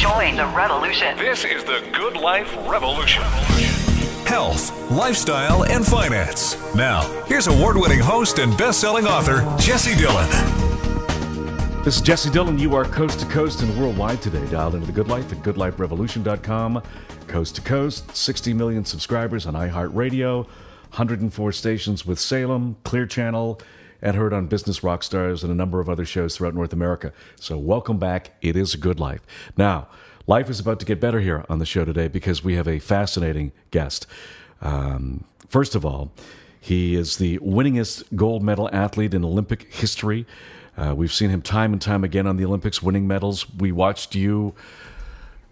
Join the revolution. This is the Good Life Revolution. Health, lifestyle, and finance. Now, here's award-winning host and best-selling author, Jesse Dillon. This is Jesse Dillon. You are coast to coast and worldwide today. Dialed into The Good Life at goodliferevolution.com. Coast to coast, 60 million subscribers on iHeartRadio, 104 stations with Salem, Clear Channel, and heard on Business Rockstars and a number of other shows throughout North America. So welcome back. It is a good life. Now, life is about to get better here on the show today because we have a fascinating guest. First of all, he is the winningest gold medal athlete in Olympic history. We've seen him time and time again on the Olympics winning medals. We watched you.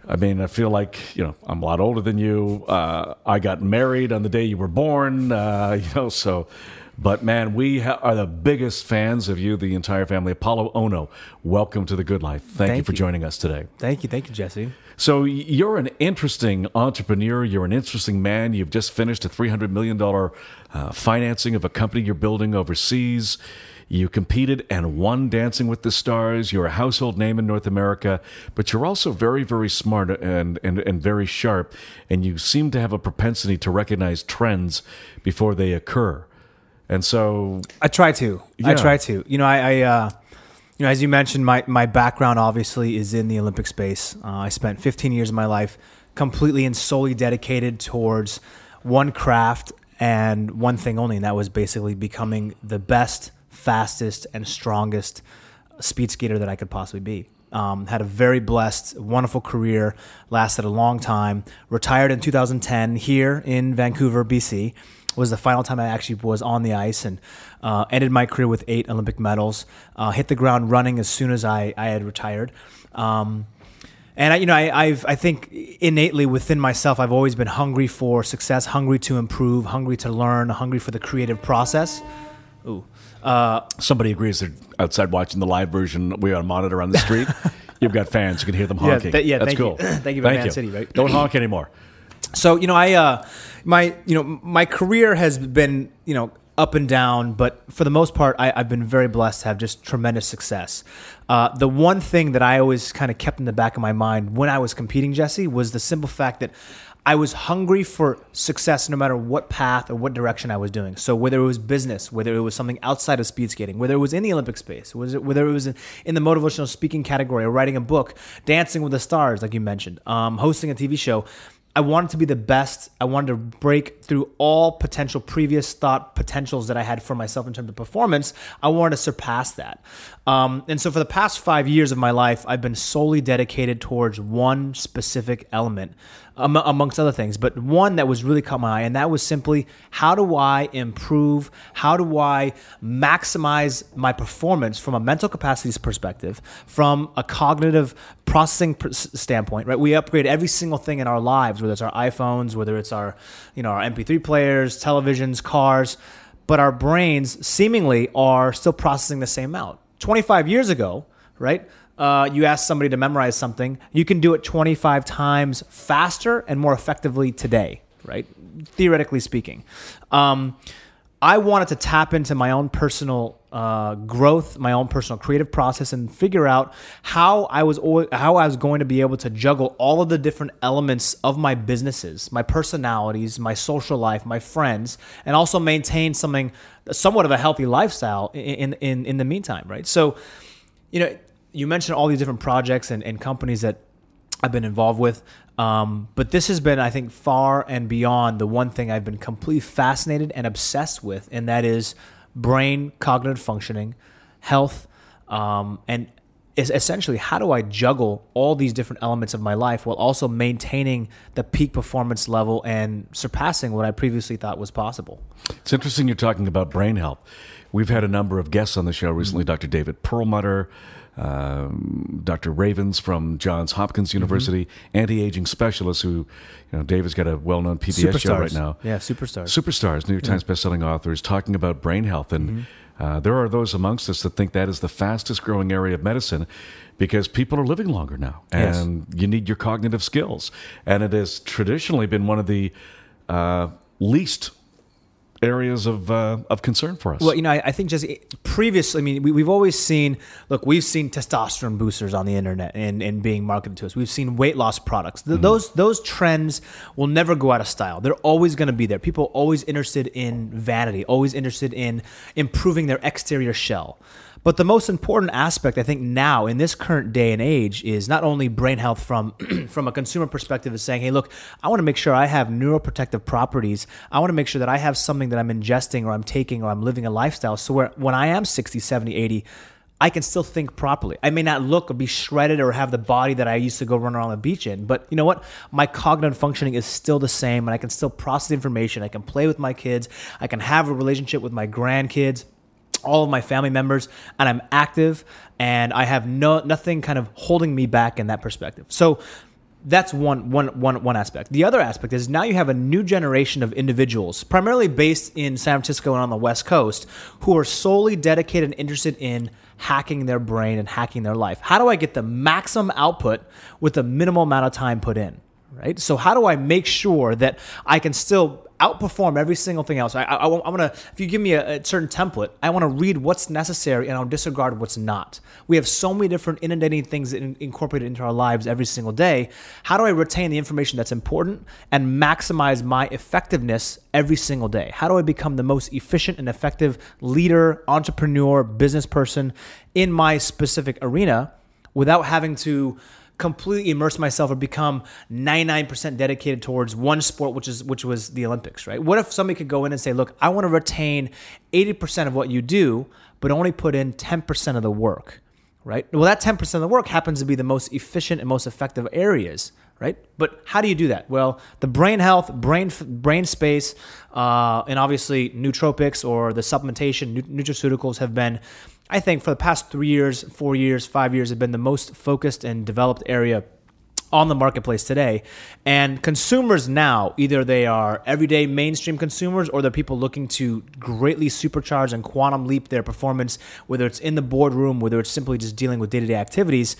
I mean, I feel like, I'm a lot older than you. I got married on the day you were born, so... But, man, we are the biggest fans of you, the entire family. Apolo, Ohno, welcome to The Good Life. Thank you for joining us today. Thank you, Jesse. So you're an interesting entrepreneur. You're an interesting man. You've just finished a $300 million financing of a company you're building overseas. You competed and won Dancing with the Stars. You're a household name in North America, but you're also very, very smart and very sharp, and you seem to have a propensity to recognize trends before they occur. And so I try to. As you mentioned, my background obviously is in the Olympic space. I spent 15 years of my life completely and solely dedicated towards one craft and one thing only, and that was basically becoming the best, fastest, and strongest speed skater that I could possibly be. Had a very blessed, wonderful career, lasted a long time, retired in 2010 here in Vancouver, BC. Was the final time I actually was on the ice, and ended my career with 8 Olympic medals. Hit the ground running as soon as I had retired. I think innately within myself, I've always been hungry for success, hungry to improve, hungry to learn, hungry for the creative process. Ooh. Somebody agrees they're outside watching the live version. We're on a monitor on the street. You've got fans. You can hear them honking. That's cool. Thank you, Man City, right? Don't honk anymore. So, my career has been, up and down, but for the most part, I've been very blessed to have just tremendous success. The one thing that I always kind of kept in the back of my mind when I was competing, Jesse, was the simple fact that I was hungry for success no matter what path or what direction I was doing. So whether it was business, whether it was something outside of speed skating, whether it was in the Olympic space, whether it was in the motivational speaking category or writing a book, Dancing with the Stars, like you mentioned, hosting a TV show, I wanted to be the best. I wanted to break through all potential previous thought potentials that I had for myself in terms of performance. I wanted to surpass that. And so for the past 5 years of my life, I've been solely dedicated towards one specific element, amongst other things, but one that was really caught my eye, and that was simply, how do I improve? How do I maximize my performance from a mental capacities perspective, from a cognitive processing standpoint, right? We upgrade every single thing in our lives, whether it's our iPhones, whether it's our MP3 players, televisions, cars, but our brains seemingly are still processing the same amount. 25 years ago, right? You ask somebody to memorize something, you can do it 25 times faster and more effectively today, right? Theoretically speaking. I wanted to tap into my own personal growth, my own personal creative process, and figure out how I was going to be able to juggle all of the different elements of my businesses, my personalities, my social life, my friends, and also maintain somewhat of a healthy lifestyle in the meantime, right? So, you mentioned all these different projects and companies that I've been involved with. But this has been, I think, far and beyond the one thing I've been completely fascinated and obsessed with, and that is brain cognitive functioning, health, and is essentially how do I juggle all these different elements of my life while also maintaining the peak performance level and surpassing what I previously thought was possible. It's interesting you're talking about brain health. We've had a number of guests on the show recently, Dr. David Perlmutter, Dr. Ravens from Johns Hopkins University, anti-aging specialist who, David's got a well-known PBS show right now. Yeah, Superstars. Superstars, New York Times bestselling authors, talking about brain health. And there are those amongst us that think that is the fastest growing area of medicine because people are living longer now. And you need your cognitive skills. And it has traditionally been one of the least areas of concern for us. Well, I think just previously, we've always seen, we've seen testosterone boosters on the internet and being marketed to us. We've seen weight loss products. Those trends will never go out of style. They're always going to be there. People are always interested in vanity, always interested in improving their exterior shell. But the most important aspect, I think, now in this current day and age is not only brain health from from a consumer perspective, is saying, hey, look, I want to make sure I have neuroprotective properties. I want to make sure that I have something that I'm ingesting or I'm taking or I'm living a lifestyle so where when I am 60, 70, 80, I can still think properly. I may not look or be shredded or have the body that I used to go run around the beach in, but you know what? My cognitive functioning is still the same, and I can still process information. I can play with my kids. I can have a relationship with my grandkids, all of my family members, and I'm active, and I have nothing kind of holding me back in that perspective. So that's one aspect. The other aspect is now you have a new generation of individuals, primarily based in San Francisco and on the West Coast, who are solely dedicated and interested in hacking their brain and hacking their life. How do I get the maximum output with the minimal amount of time put in? Right? So how do I make sure that I can still outperform every single thing else? I want to, if you give me a certain template, I want to read what's necessary and I'll disregard what's not. We have so many different inundating things that incorporated into our lives every single day. How do I retain the information that's important and maximize my effectiveness every single day? How do I become the most efficient and effective leader, entrepreneur, business person in my specific arena without having to completely immerse myself or become 99% dedicated towards one sport, which was the Olympics, right? What if somebody could go in and say, look, I want to retain 80% of what you do, but only put in 10% of the work, right? Well, that 10% of the work happens to be the most efficient and most effective areas, right? But how do you do that? Well, the brain health, brain space, and obviously nootropics or the supplementation, nutraceuticals have been, I think, for the past 3 years, 4 years, 5 years, have been the most focused and developed area on the marketplace today. And consumers now, either they are everyday mainstream consumers or they're people looking to greatly supercharge and quantum leap their performance, whether it's in the boardroom, whether it's simply just dealing with day-to-day activities.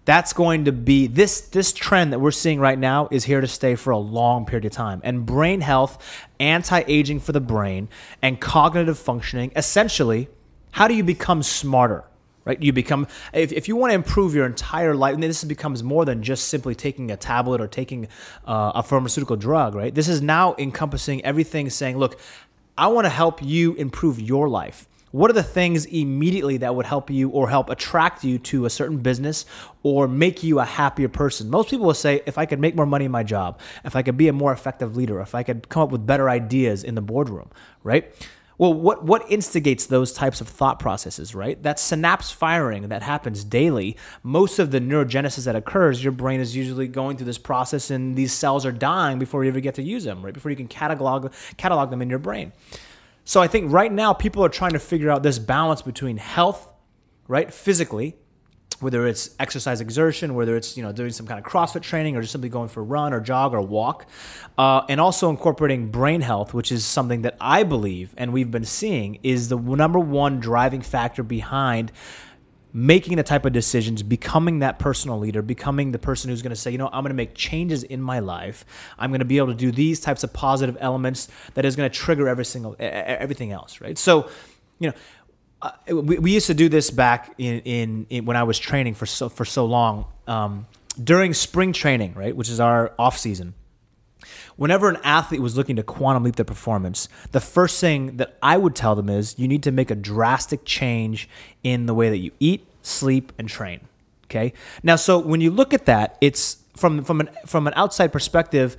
That's going to be, this trend that we're seeing right now is here to stay for a long period of time. And brain health, anti-aging for the brain, and cognitive functioning, essentially, how do you become smarter, right? You become, if you want to improve your entire life, and this becomes more than just simply taking a tablet or taking a pharmaceutical drug, right? This is now encompassing everything, saying, look, I want to help you improve your life. What are the things immediately that would help you or help attract you to a certain business or make you a happier person? Most people will say, if I could make more money in my job, if I could be a more effective leader, if I could come up with better ideas in the boardroom, right? Well, what instigates those types of thought processes, right? That synapse firing that happens daily. Most of the neurogenesis that occurs, your brain is usually going through this process and these cells are dying before you ever get to use them, right? Before you can catalog them in your brain. So I think right now people are trying to figure out this balance between health, right, physically, whether it's exercise exertion, whether it's doing some kind of CrossFit training or just simply going for a run or jog or walk, and also incorporating brain health, which is something that I believe and we've been seeing is the number one driving factor behind making the type of decisions, becoming that personal leader, becoming the person who's going to say, I'm going to make changes in my life. I'm going to be able to do these types of positive elements that is going to trigger everything else, right? So, we used to do this back in when I was training for so long during spring training, right, which is our off season. Whenever an athlete was looking to quantum leap their performance, the first thing that I would tell them is you need to make a drastic change in the way that you eat, sleep, and train. Okay. Now, so when you look at that, it's from an outside perspective,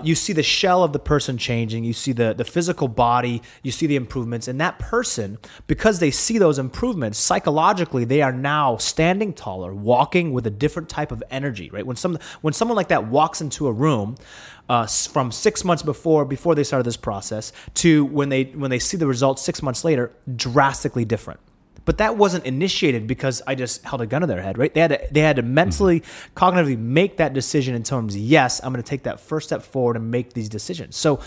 you see the shell of the person changing, you see the physical body, you see the improvements, and that person, because they see those improvements, psychologically, they are now standing taller, walking with a different type of energy, right? When someone like that walks into a room, from 6 months before they started this process to when they see the results 6 months later, drastically different. But that wasn't initiated because I just held a gun to their head, right? They had to mentally, cognitively make that decision in terms of, yes, I'm going to take that first step forward and make these decisions. So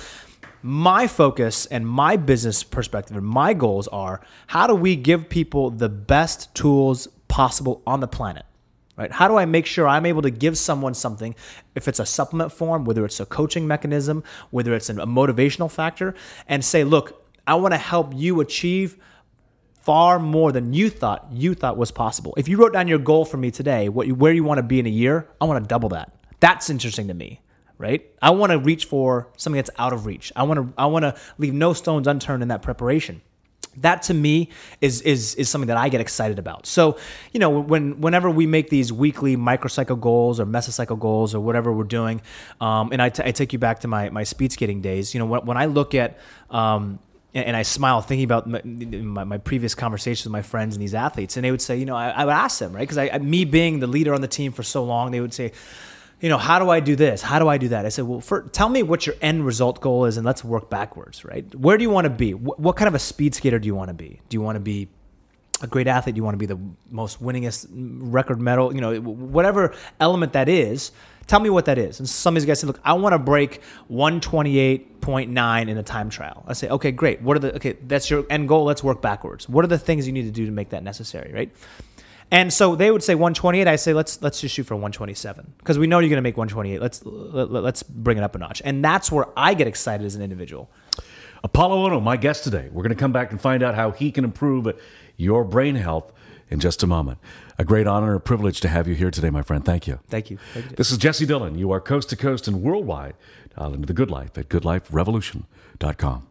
my focus and my business perspective and my goals are, how do we give people the best tools possible on the planet? Right? How do I make sure I'm able to give someone something, if it's a supplement form, whether it's a coaching mechanism, whether it's a motivational factor, and say, look, I want to help you achieve far more than you thought was possible. If you wrote down your goal for me today, where you want to be in a year, I want to double that. That's interesting to me, right? I want to reach for something that's out of reach. I want to leave no stones unturned in that preparation. That to me is something that I get excited about. So, whenever we make these weekly microcycle goals or mesocycle goals or whatever we're doing, and I take you back to my speed skating days. When I look at and I smile thinking about my previous conversations with my friends and these athletes, and they would say, I would ask them, right? Because me being the leader on the team for so long, they would say, how do I do this? How do I do that? I said, well, tell me what your end result goal is, and let's work backwards, right? Where do you want to be? What kind of a speed skater do you want to be? Do you want to be a great athlete? Do you want to be the most winningest record medal? Whatever element that is, tell me what that is. And some of these guys say, look, I want to break 128.9 in a time trial. I say, okay, great. That's your end goal. Let's work backwards. What are the things you need to do to make that necessary, right? And so they would say 128. I say, let's just shoot for 127 because we know you're going to make 128. Let's bring it up a notch. And that's where I get excited as an individual. Apolo Ohno, my guest today. We're going to come back and find out how he can improve your brain health in just a moment. A great honor and a privilege to have you here today, my friend. Thank you. Thank you. This is Jesse Dillon. You are coast to coast and worldwide. Dial into the Good Life at goodliferevolution.com.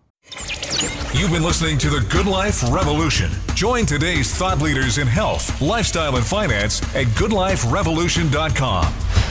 You've been listening to The Good Life Revolution. Join today's thought leaders in health, lifestyle, and finance at goodliferevolution.com.